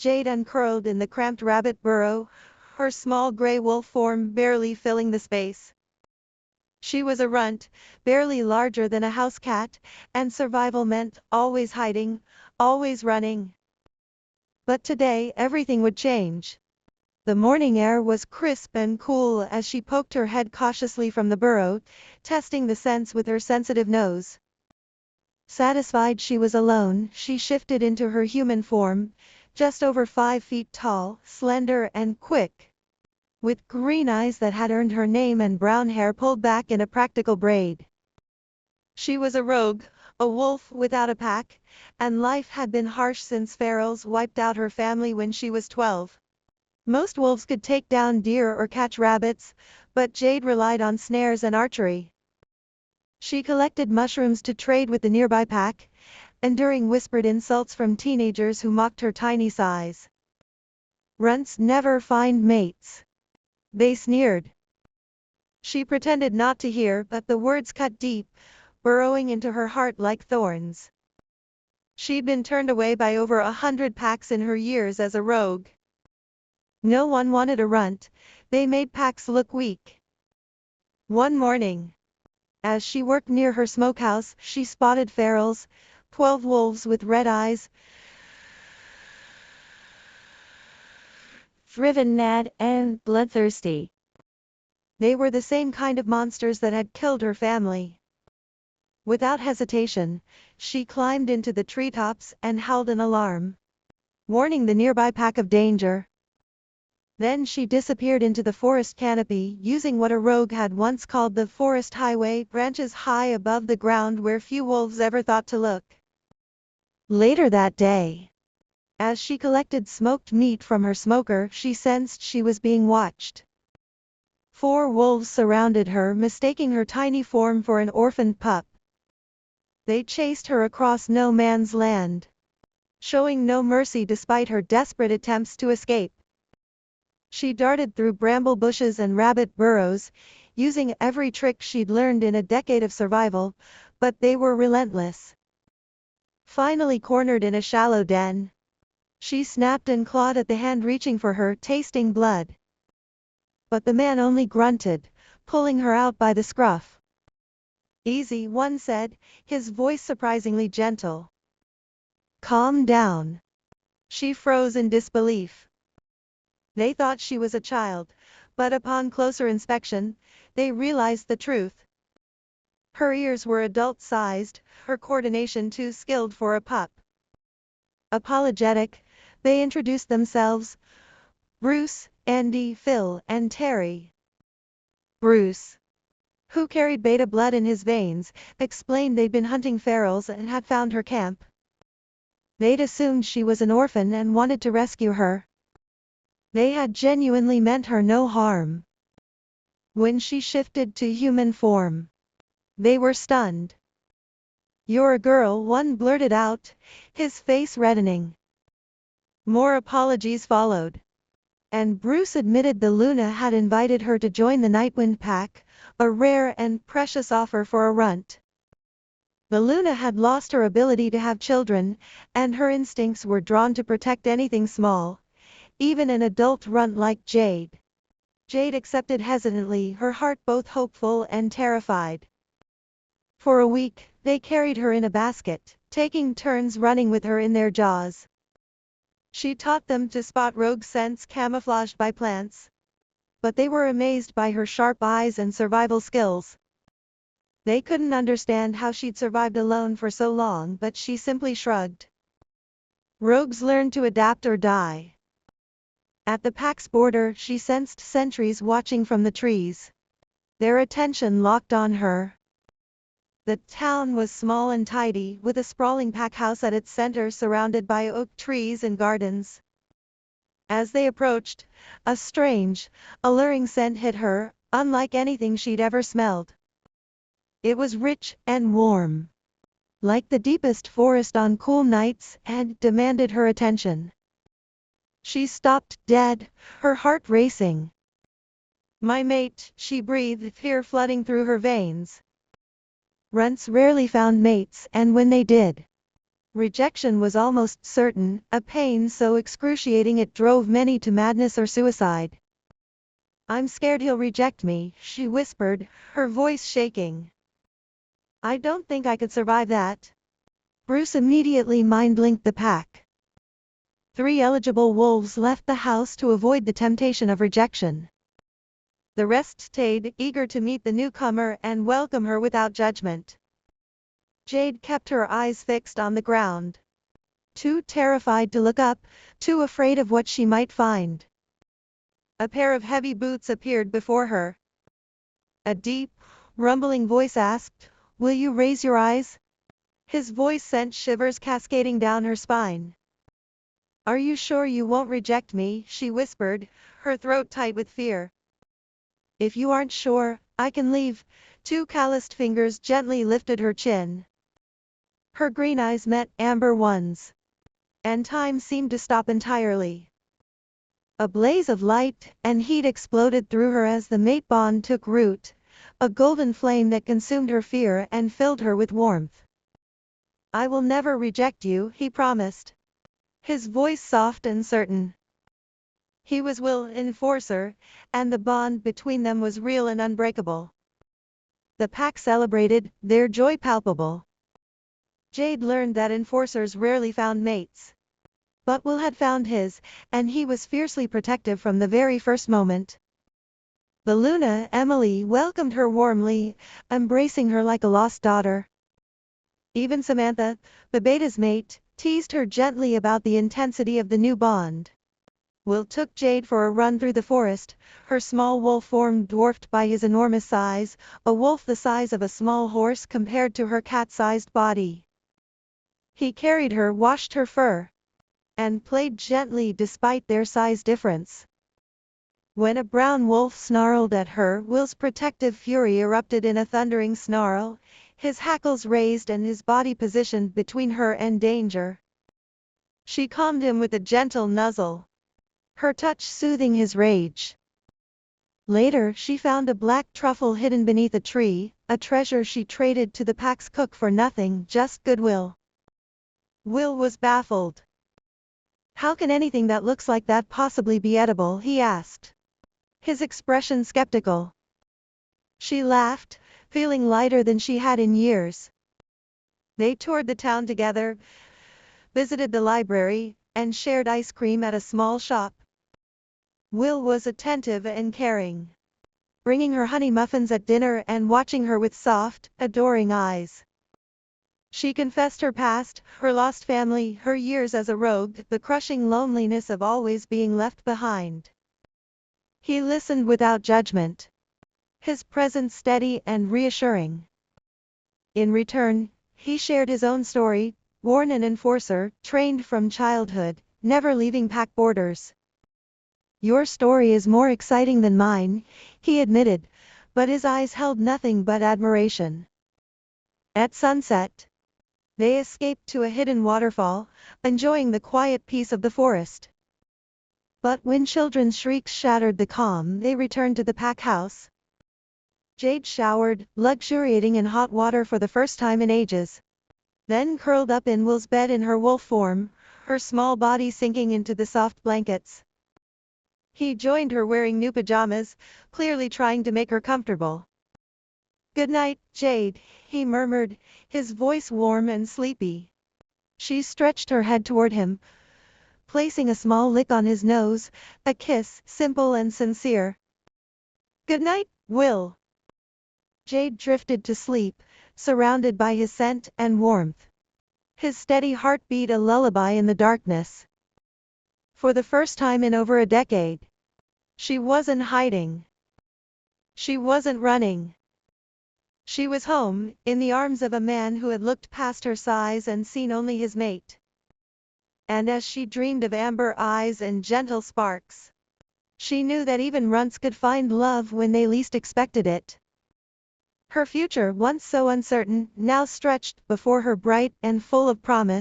Jade uncurled in the cramped rabbit burrow, her small gray wolf form barely filling the space. She was a runt, barely larger than a house cat, and survival meant always hiding, always running. But today everything would change. The morning air was crisp and cool as she poked her head cautiously from the burrow, testing the scents with her sensitive nose. Satisfied she was alone, she shifted into her human form, just over 5 feet tall, slender and quick, with green eyes that had earned her name and brown hair pulled back in a practical braid. She was a rogue, a wolf without a pack, and life had been harsh since ferals wiped out her family when she was 12. Most wolves could take down deer or catch rabbits, but Jade relied on snares and archery. She collected mushrooms to trade with the nearby pack, enduring whispered insults from teenagers who mocked her tiny size. Runts never find mates, they sneered. She pretended not to hear, but the words cut deep, burrowing into her heart like thorns. She'd been turned away by over 100 packs in her years as a rogue. No one wanted a runt, they made packs look weak. One morning, as she worked near her smokehouse, she spotted ferals, 12 wolves with red eyes, driven mad and bloodthirsty. They were the same kind of monsters that had killed her family. Without hesitation, she climbed into the treetops and howled an alarm, warning the nearby pack of danger. Then she disappeared into the forest canopy, using what a rogue had once called the forest highway, branches high above the ground where few wolves ever thought to look. Later that day, as she collected smoked meat from her smoker, she sensed she was being watched. 4 wolves surrounded her, mistaking her tiny form for an orphaned pup. They chased her across no man's land, showing no mercy despite her desperate attempts to escape. She darted through bramble bushes and rabbit burrows, using every trick she'd learned in a decade of survival, but they were relentless. Finally cornered in a shallow den, she snapped and clawed at the hand reaching for her, tasting blood. But the man only grunted, pulling her out by the scruff. "Easy," one said, his voice surprisingly gentle. "Calm down." She froze in disbelief. They thought she was a child, but upon closer inspection, they realized the truth. Her ears were adult-sized, her coordination too skilled for a pup. Apologetic, they introduced themselves: Bruce, Andy, Phil, and Terry. Bruce, who carried beta blood in his veins, explained they'd been hunting ferals and had found her camp. They'd assumed she was an orphan and wanted to rescue her. They had genuinely meant her no harm. When she shifted to human form, they were stunned. "You're a girl," one blurted out, his face reddening. More apologies followed, and Bruce admitted the Luna had invited her to join the Nightwind Pack, a rare and precious offer for a runt. The Luna had lost her ability to have children, and her instincts were drawn to protect anything small, even an adult runt like Jade. Jade accepted hesitantly, her heart both hopeful and terrified. For a week, they carried her in a basket, taking turns running with her in their jaws. She taught them to spot rogue scents camouflaged by plants, but they were amazed by her sharp eyes and survival skills. They couldn't understand how she'd survived alone for so long, but she simply shrugged. Rogues learn to adapt or die. At the pack's border, she sensed sentries watching from the trees. Their attention locked on her. The town was small and tidy, with a sprawling pack house at its center surrounded by oak trees and gardens. As they approached, a strange, alluring scent hit her, unlike anything she'd ever smelled. It was rich and warm, like the deepest forest on cool nights, and demanded her attention. She stopped dead, her heart racing. "My mate," she breathed, fear flooding through her veins. Runts rarely found mates, and when they did, Rejection was almost certain, a pain so excruciating it drove many to madness or suicide. I'm scared he'll reject me, she whispered, her voice shaking. I don't think I could survive that. Bruce immediately mind-linked the pack. 3 eligible wolves left the house to avoid the temptation of rejection. The rest stayed, eager to meet the newcomer and welcome her without judgment. Jade kept her eyes fixed on the ground. Too terrified to look up, too afraid of what she might find. A pair of heavy boots appeared before her. A deep, rumbling voice asked, "Will you raise your eyes?" His voice sent shivers cascading down her spine. "Are you sure you won't reject me?" she whispered, her throat tight with fear. "If you aren't sure, I can leave." 2 calloused fingers gently lifted her chin. Her green eyes met amber ones. And time seemed to stop entirely. A blaze of light and heat exploded through her as the mate bond took root, a golden flame that consumed her fear and filled her with warmth. "I will never reject you," he promised. His voice soft and certain. He was Will Enforcer, and the bond between them was real and unbreakable. The pack celebrated, their joy palpable. Jade learned that enforcers rarely found mates. But Will had found his, and he was fiercely protective from the very first moment. The Luna, Emily, welcomed her warmly, embracing her like a lost daughter. Even Samantha, the beta's mate, teased her gently about the intensity of the new bond. Will took Jade for a run through the forest, her small wolf form dwarfed by his enormous size, a wolf the size of a small horse compared to her cat-sized body. He carried her, washed her fur, and played gently despite their size difference. When a brown wolf snarled at her, Will's protective fury erupted in a thundering snarl, his hackles raised and his body positioned between her and danger. She calmed him with a gentle nuzzle, her touch soothing his rage. Later she found a black truffle hidden beneath a tree, a treasure she traded to the pack's cook for nothing, just goodwill. Will was baffled. "How can anything that looks like that possibly be edible?" he asked, his expression skeptical. She laughed, feeling lighter than she had in years. They toured the town together, visited the library, and shared ice cream at a small shop. Will was attentive and caring, bringing her honey muffins at dinner and watching her with soft, adoring eyes. She confessed her past, her lost family, her years as a rogue, the crushing loneliness of always being left behind. He listened without judgment, his presence steady and reassuring. In return, he shared his own story, born an enforcer, trained from childhood, never leaving pack borders. "Your story is more exciting than mine," he admitted, but his eyes held nothing but admiration. At sunset, they escaped to a hidden waterfall, enjoying the quiet peace of the forest. But when children's shrieks shattered the calm, they returned to the pack house. Jade showered, luxuriating in hot water for the first time in ages. Then curled up in Will's bed in her wolf form, her small body sinking into the soft blankets. He joined her wearing new pajamas, clearly trying to make her comfortable. "Good night, Jade," he murmured, his voice warm and sleepy. She stretched her head toward him, placing a small lick on his nose, a kiss, simple and sincere. "Good night, Will." Jade drifted to sleep, surrounded by his scent and warmth. His steady heartbeat a lullaby in the darkness. For the first time in over a decade, she wasn't hiding. She wasn't running. She was home, in the arms of a man who had looked past her size and seen only his mate. And as she dreamed of amber eyes and gentle sparks, she knew that even runts could find love when they least expected it. Her future, once so uncertain, now stretched before her bright and full of promise.